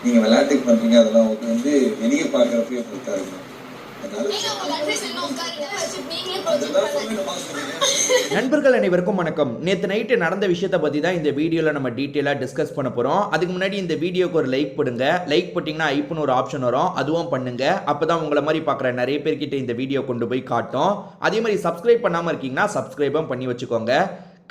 நீங்க விளையாட்டுக்கு பண்றீங்க, அதெல்லாம் வந்து வெளியே பார்க்கறப்பயே கொடுத்தாரு. நண்பர்கள் அனைவருக்கும் வணக்கம். நேற்று நைட்டு நடந்த விஷயத்தை பற்றி தான் இந்த வீடியோவில் நம்ம டீட்டெயிலாக டிஸ்கஸ் பண்ண போகிறோம். அதுக்கு முன்னாடி இந்த வீடியோக்கு ஒரு லைக் போடுங்க. லைக் போட்டிங்கன்னா ஐப்புன்னு ஒரு ஆப்ஷன் வரும், அதுவும் பண்ணுங்க. அப்போ தான் உங்களை மாதிரி பார்க்குற நிறைய பேர்கிட்ட இந்த வீடியோ கொண்டு போய் காட்டும். அதே மாதிரி சப்ஸ்கிரைப் பண்ணாமல் இருக்கீங்கன்னா சப்ஸ்கிரைபும் பண்ணி வச்சுக்கோங்க.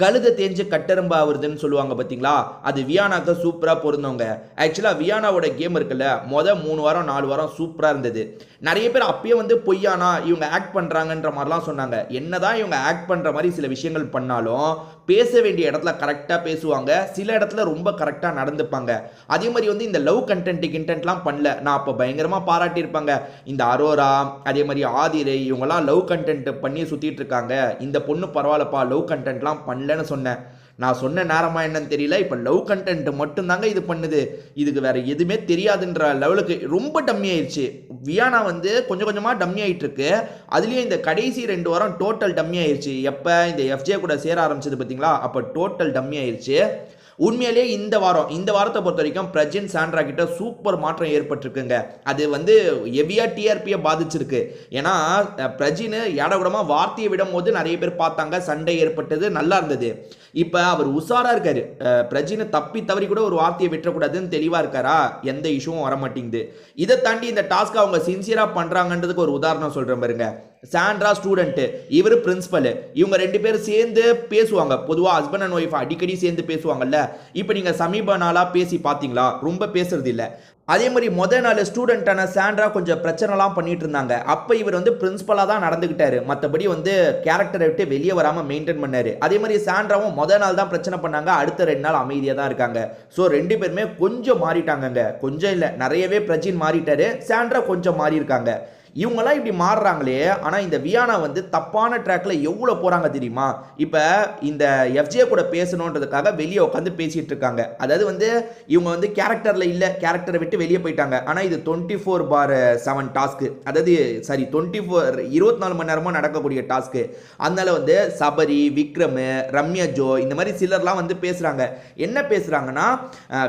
கழுதை தேஞ்சு கட்டெரும்பு ஆகுறதுன்னு சொல்லுவாங்க பார்த்தீங்களா, அது வியானாக்கு சூப்பராக பொருந்தவங்க. ஆக்சுவலாக வியானாவோட கேம் இருக்குல்ல, 3 வாரம் 4 வாரம் சூப்பராக இருந்தது. நிறைய பேர் அப்பயே வந்து பொய்யானா இவங்க ஆக்ட் பண்ணுறாங்கன்ற மாதிரிலாம் சொன்னாங்க. என்னதான் இவங்க ஆக்ட் பண்ணுற மாதிரி சில விஷயங்கள் பண்ணாலும் பேச வேண்டிய இடத்துல கரெக்டாக பேசுவாங்க, சில இடத்துல ரொம்ப கரெக்டாக நடந்துப்பாங்க. அதே மாதிரி வந்து இந்த லவ் கண்டென்ட்லாம் பண்ணல, நான் அப்போ பயங்கரமாக பாராட்டியிருப்பாங்க. இந்த அரோரா, அதே மாதிரி ஆதிரை, இவங்கெல்லாம் லவ் கண்டென்ட் பண்ணி சுற்றிட்டு இருக்காங்க. இந்த பொண்ணு பரவாயில்லப்பா, லவ் கண்டென்ட்லாம் பண்ணலன்னு சொன்னேன். நான் சொன்ன நேரமா என்னன்னு தெரியல, இப்போ லவ் கண்டென்ட் மட்டும்தாங்க இது பண்ணுது, இதுக்கு வேற எதுவுமே தெரியாதுன்ற லெவலுக்கு ரொம்ப டம்மி ஆயிடுச்சு. வியானா வந்து கொஞ்சம் கொஞ்சமாக டம்மி ஆகிட்டு இருக்கு. அதுலேயும் இந்த கடைசி 2 வாரம் டோட்டல் டம்மி ஆயிடுச்சு. எப்போ இந்த எஃப்ஜே கூட சேர ஆரம்பிச்சது பார்த்தீங்களா, அப்போ டோட்டல் டம்மி ஆயிடுச்சு. உண்மையிலேயே இந்த வாரத்தை பொறுத்த வரைக்கும் பிரஜின் சாண்ட்ரா கிட்ட சூப்பர் மாற்றம் ஏற்பட்டிருக்குங்க. அது வந்து ஹெவியா டிஆர்பியை பாதிச்சிருக்கு. ஏன்னா பிரஜின் ஏடகுடமாக வார்த்தையை விடும் போது நிறைய பேர் பார்த்தாங்க, சண்டை ஏற்பட்டது, நல்லா இருந்தது. இப்போ அவர் உஷாரா இருக்காரு. பிரஜினை தப்பி தவறி கூட ஒரு வார்த்தையை விட்டுறக்கூடாதுன்னு தெளிவாக இருக்காரா, எந்த இஷ்யூவும் வர மாட்டேங்குது. இதை தாண்டி இந்த டாஸ்க் அவங்க சின்சியராக பண்ணுறாங்கன்றதுக்கு ஒரு உதாரணம் சொல்கிறேன் பாருங்க. சாண்ட்ரா ஸ்டூடெண்ட், இவர் பிரின்சிபல், இவங்க 2 பேரும் சேர்ந்து பேசுவாங்க. பொதுவாக ஹஸ்பண்ட் அண்ட் ஒய்ஃப் அடிக்கடி சேர்ந்து பேசுவாங்கல்ல. இப்போ நீங்கள் சமீப நாளாக பேசி பார்த்தீங்களா, ரொம்ப பேசுறது இல்லை. அதே மாதிரி முதல் நாள் ஸ்டூடெண்ட்டான சாண்ட்ரா கொஞ்சம் பிரச்சனைலாம் பண்ணிட்டு இருந்தாங்க. அப்போ இவர் வந்து பிரின்சிபலாக தான் நடந்துக்கிட்டாரு, மற்றபடி வந்து கேரக்டரை விட்டு வெளியே வராமல் மெயின்டைன் பண்ணாரு. அதே மாதிரி சாண்ட்ராவும் முதல் நாள் தான் பிரச்சனை பண்ணாங்க, அடுத்த 2 நாள் அமைதியாக தான் இருக்காங்க. ஸோ 2 பேருமே கொஞ்சம் மாறிட்டாங்கங்க. கொஞ்சம் இல்லை, நிறையவே பிரச்சின் மாறிட்டாரு, சாண்ட்ரா கொஞ்சம் மாறி இருக்காங்க. இவங்கெல்லாம் இப்படி மாறுறாங்களே, ஆனால் இந்த வியானா வந்து தப்பான ட்ராக்ல எவ்வளோ போகிறாங்க தெரியுமா. இப்போ இந்த எஃப்ஜே கூட பேசணுன்றதுக்காக வெளியே உட்காந்து பேசிகிட்டு இருக்காங்க. அதாவது வந்து இவங்க வந்து கேரக்டரில் இல்லை, கேரக்டரை விட்டு வெளியே போயிட்டாங்க. ஆனால் இது 24/7 டாஸ்க்கு, அதாவது சாரி 24 மணி நேரமும் நடக்கக்கூடிய டாஸ்க்கு. அதனால வந்து சபரி, விக்ரம், ரம்யா ஜோ, இந்த மாதிரி சிலர்லாம் வந்து பேசுகிறாங்க. என்ன பேசுகிறாங்கன்னா,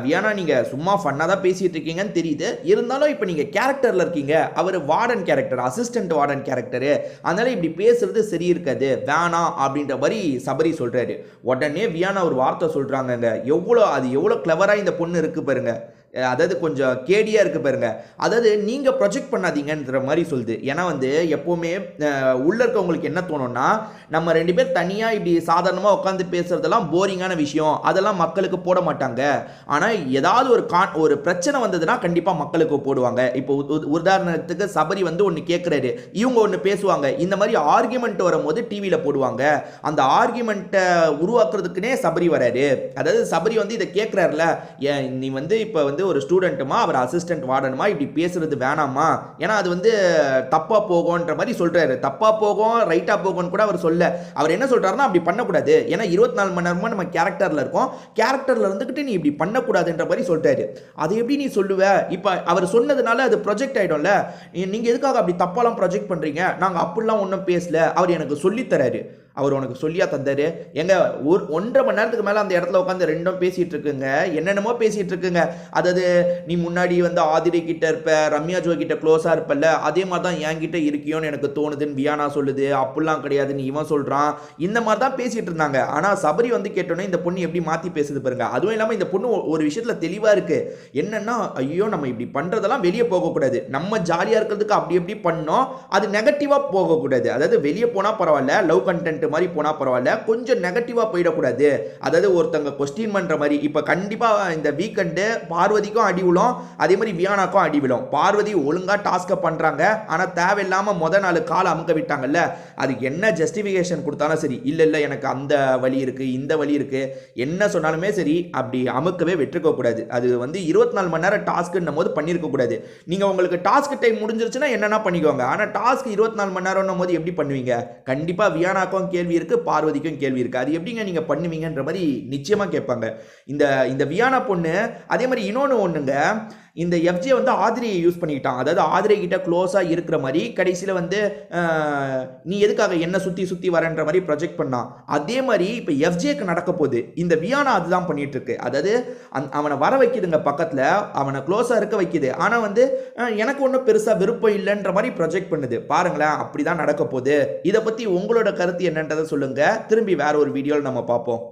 வியானா நீங்கள் சும்மா ஃபன்னாக தான் பேசிகிட்டு இருக்கீங்கன்னு தெரியுது, இருந்தாலும் இப்போ நீங்கள் கேரக்டரில் இருக்கீங்க, அவர் warden character, assistant warden character, அதனால இப்படி பேசுறது சரி இருக்காது, வேணாம் அப்படின்ற மாதிரி சபரி சொல்றாரு. உடனே வியானா ஒரு வார்த்தை சொல்றாங்க, எவ்வளோ கிளவரா இந்த பொண்ணு இருக்கு பாருங்க. அதாவது கொஞ்சம் கேடியாக இருக்குது பாருங்க. அதாவது நீங்கள் ப்ரொஜெக்ட் பண்ணாதீங்கன்ற மாதிரி சொல்லுது. ஏன்னா வந்து எப்போவுமே உள்ளே இருக்கவங்களுக்கு என்ன தோணும்னா, நம்ம 2 பேர் தனியாக இப்படி சாதாரணமாக உட்காந்து பேசுகிறதெல்லாம் போரிங்கான விஷயம், அதெல்லாம் மக்களுக்கு போட மாட்டாங்க. ஆனால் ஏதாவது ஒரு பிரச்சனை வந்ததுன்னா கண்டிப்பாக மக்களுக்கு போடுவாங்க. இப்போ உதாரணத்துக்கு சபரி வந்து ஒன்று கேட்குறாரு, இவங்க ஒன்று பேசுவாங்க, இந்த மாதிரி ஆர்கியூமெண்ட் வரும்போது டிவியில் போடுவாங்க. அந்த ஆர்கியூமெண்ட்டை உருவாக்குறதுக்குனே சபரி வராரு. அதாவது சபரி வந்து இதை கேட்குறாருல, நீ வந்து இப்போ வந்து ஒரு ஸ்டூடெண்ட்டுமா, அவர் அசிஸ்டன்ட் வார்டனுமா, இப்படி பேசுறது வேணாமா, ஏன்னா அது வந்து தப்பா போகும்ன்ற மாதிரி சொல்றாரு. தப்பா போகும், ரைட்டா போகும்னு கூட அவர் சொல்ல. அவர் என்ன சொல்றாருன்னா, அப்படி பண்ணக்கூடாது, ஏன்னா 24 மணி நேரமா நம்ம கேரக்டர்ல இருக்கோம், கேரக்டர்ல இருந்துகிட்டு நீ இப்படி பண்ணக்கூடாதுன்ற மாதிரி சொல்றாரு. அது எப்படி நீ சொல்லுவ? இப்ப அவர் சொன்னதுனால அது ப்ரொஜெக்ட் ஆயிடும்ல. நீங்க எதுக்காக அப்படி தப்பாலாம் ப்ரொஜெக்ட் பண்றீங்க, நாங்க அப்படிலாம் ஒன்றும் பேசல, அவர் எனக்கு சொல்லி தராரு. அவர் உனக்கு சொல்லியா தந்தாரு? எங்க 1.5 மணி நேரத்துக்கு மேலே அந்த இடத்துல உட்காந்து 2 பேசிட்டு இருக்குங்க, என்னென்னமோ பேசிட்டு இருக்குங்க. அதாவது நீ முன்னாடி வந்து ஆதிரை கிட்ட இருப்ப, ரம்யா ஜோ கிட்ட க்ளோஸா இருப்பல்ல, அதே மாதிரி தான் என்கிட்ட இருக்கியோன்னு எனக்கு தோணுதுன்னு வியானா சொல்லுது. அப்படிலாம் கிடையாதுன்னு இவன் சொல்றான். இந்த மாதிரி தான் பேசிட்டு இருந்தாங்க. ஆனா சபரி வந்து கேட்டோன்னே இந்த பொண்ணு எப்படி மாத்தி பேசுது பாருங்க. அதுவும் இல்லாமல் இந்த பொண்ணு ஒரு விஷயத்துல தெளிவா இருக்கு. என்னன்னா, ஐயோ நம்ம இப்படி பண்றதெல்லாம் வெளியே போகக்கூடாது, நம்ம ஜாலியா இருக்கிறதுக்கு அப்படி எப்படி பண்ணோம், அது நெகட்டிவா போகக்கூடாது. அதாவது வெளியே போனா பரவாயில்ல, லவ் கண்டென்ட் மாதிரி போனா பரவாயில்ல, கொஞ்சம் நெகட்டிவா போயிடக்கூடாது. அதாவது ஒருத்தங்க கொஸ்டின் பண்ற மாதிரி. இப்ப கண்டிப்பா இந்த வீக்கெண்டு பார்வதிக்கும் அடி விழும், அதே மாதிரி வியானாக்கும் அடி விழும். பார்வதி ஒழுங்கா டாஸ்க பண்றாங்க, ஆனா தேவையில்லாம முத நாள் கால அமுக்க விட்டாங்கல்ல, அதுக்கு என்ன ஜஸ்டிஃபிகேஷன் கொடுத்தாலும் சரி, இல்ல எனக்கு அந்த வழி இருக்கு, இந்த வழி இருக்கு, என்ன சொன்னாலுமே சரி, அப்படி அமுக்கவே விட்டுருக்க கூடாது. அது வந்து 24 மணி நேரம் டாஸ்க்ன்னும் போது பண்ணிருக்க கூடாது. நீங்க உங்களுக்கு டாஸ்க் டைம் முடிஞ்சிருச்சுன்னா என்னன்னா பண்ணிக்கோங்க, ஆனா டாஸ்க் 24 மணி நேரம்னும் போது எப்படி பண்ணுவீங்க? கண்டிப்பா வியானாக்கும் கேள்வி இருக்கு, பார்வதிக்கும் கேள்வி இருக்கு. அது எப்படிங்க நீங்க பண்ணுவீங்கன்ற மாதிரி நிச்சயமா கேட்பாங்க இந்த வியானா பொண்ணு. அதே மாதிரி இன்னொன்று ஒண்ணுங்க, இந்த எஃப்ஜே வந்து ஆதிரியை யூஸ் பண்ணிக்கிட்டான். அதாவது ஆதிரை கிட்ட க்ளோஸா இருக்கிற மாதிரி கடைசியில வந்து நீ எதுக்காக என்ன சுத்தி சுத்தி வரன்ற மாதிரி ப்ரொஜெக்ட் பண்ணான். அதே மாதிரி இப்போ எஃப்ஜேக்கு நடக்க போகுது. இந்த வியானா அதுதான் பண்ணிட்டு இருக்கு. அதாவது அவனை வர வைக்குதுங்க பக்கத்துல, அவனை க்ளோஸா இருக்க வைக்குது. ஆனா வந்து எனக்கு ஒன்றும் பெருசா விருப்பம் இல்லைன்ற மாதிரி ப்ரொஜெக்ட் பண்ணுது. பாருங்களேன், அப்படிதான் நடக்க போகுது. இதை பத்தி உங்களோட கருத்து என்னன்றதை சொல்லுங்க. திரும்பி வேற ஒரு வீடியோவில் நம்ம பார்ப்போம்.